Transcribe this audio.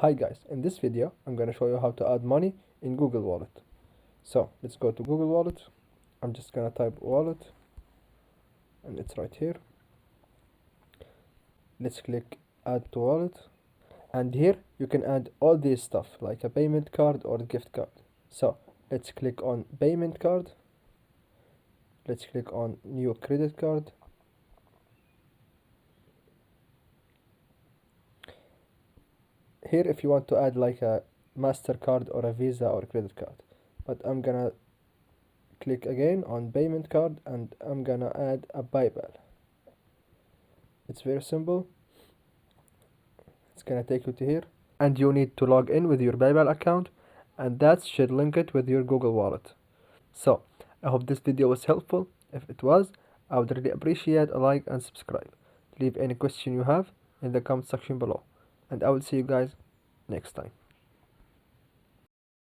Hi guys, in this video I'm gonna show you how to add money in Google Wallet. So let's go to Google Wallet. I'm just gonna type wallet and it's right here. Let's click add to wallet, and here you can add all this stuff like a payment card or gift card. So let's click on payment card. Let's click on new credit card. Here if you want to add like a MasterCard or a Visa or credit card, but I'm gonna click again on payment card and I'm gonna add a PayPal. It's very simple. It's gonna take you to here, and you need to log in with your PayPal account, and that should link it with your Google Wallet. So I hope this video was helpful. If it was, I would really appreciate a like and subscribe. Leave any question you have in the comment section below, and I will see you guys next time.